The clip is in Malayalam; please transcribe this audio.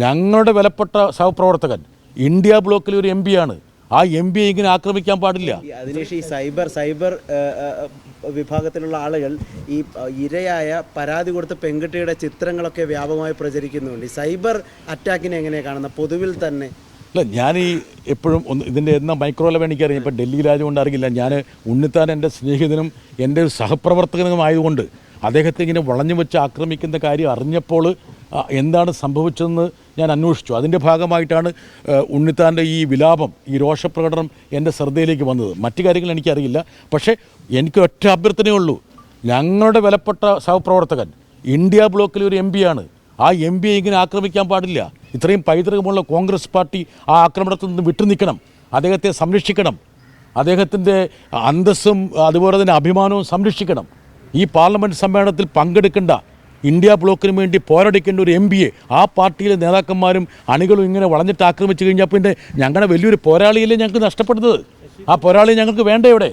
ഞങ്ങളുടെ വിലപ്പെട്ട സഹപ്രവർത്തകൻ ഇന്ത്യ ബ്ലോക്കിലെ ഒരു എം ആണ്. ആ എം പിയെ ഇങ്ങനെ ആക്രമിക്കാൻ പാടില്ല. അതിനുശേഷം ഈ സൈബർ വിഭാഗത്തിലുള്ള ആളുകൾ ഈ ഇരയായ പരാതി കൊടുത്ത പെൺകുട്ടിയുടെ ചിത്രങ്ങളൊക്കെ വ്യാപകമായി പ്രചരിക്കുന്നുണ്ട്. ഈ സൈബർ അറ്റാക്കിനെ എങ്ങനെയാണ് കാണുന്നത് പൊതുവിൽ തന്നെ? അല്ല, ഞാൻ ഈ എപ്പോഴും ഇതിൻ്റെ എന്നാ മൈക്രോ ലെവൽ എനിക്കറിയാം. ഇപ്പം ഡൽഹിയിലായതുകൊണ്ട് അറിയില്ല. ഞാൻ ഉണ്ണിത്താൻ എൻ്റെ സ്നേഹിതനും എൻ്റെ ഒരു സഹപ്രവർത്തകനും ആയതുകൊണ്ട് അദ്ദേഹത്തെ ഇങ്ങനെ വളഞ്ഞു വെച്ച് ആക്രമിക്കുന്ന കാര്യം അറിഞ്ഞപ്പോൾ എന്താണ് സംഭവിച്ചതെന്ന് ഞാൻ അന്വേഷിച്ചു. അതിൻ്റെ ഭാഗമായിട്ടാണ് ഉണ്ണിത്താൻ്റെ ഈ വിലാപം, ഈ രോഷപ്രകടനം എൻ്റെ ശ്രദ്ധയിലേക്ക് വന്നത്. മറ്റു കാര്യങ്ങൾ എനിക്കറിയില്ല. പക്ഷേ എനിക്ക് ഒറ്റ അഭ്യർത്ഥനയേ ഉള്ളൂ. ഞങ്ങളുടെ വിലപ്പെട്ട സഹപ്രവർത്തകൻ ഇന്ത്യ ബ്ലോക്കിലെ ഒരു എം ആണ്. ആ എം പിയെ ഇങ്ങനെ ആക്രമിക്കാൻ പാടില്ല. ഇത്രയും പൈതൃകമുള്ള കോൺഗ്രസ് പാർട്ടി ആ ആക്രമണത്തിൽ നിന്ന് വിട്ടുനിൽക്കണം. അദ്ദേഹത്തെ സംരക്ഷിക്കണം. അദ്ദേഹത്തിൻ്റെ അന്തസ്സും അതുപോലെ തന്നെ അഭിമാനവും സംരക്ഷിക്കണം. ഈ പാർലമെൻറ്റ് സമ്മേളനത്തിൽ പങ്കെടുക്കേണ്ട, ഇന്ത്യ ബ്ലോക്കിന് വേണ്ടി പോരടിക്കേണ്ട ഒരു എം പിയെ ആ പാർട്ടിയിലെ നേതാക്കന്മാരും അണികളും ഇങ്ങനെ വളഞ്ഞിട്ട് ആക്രമിച്ചു കഴിഞ്ഞാൽ പിന്നെ ഞങ്ങളുടെ വലിയൊരു പോരാളിയല്ലേ ഞങ്ങൾക്ക് നഷ്ടപ്പെടുന്നത്. ആ പോരാളിയെ ഞങ്ങൾക്ക് വേണ്ട ഇവിടെ.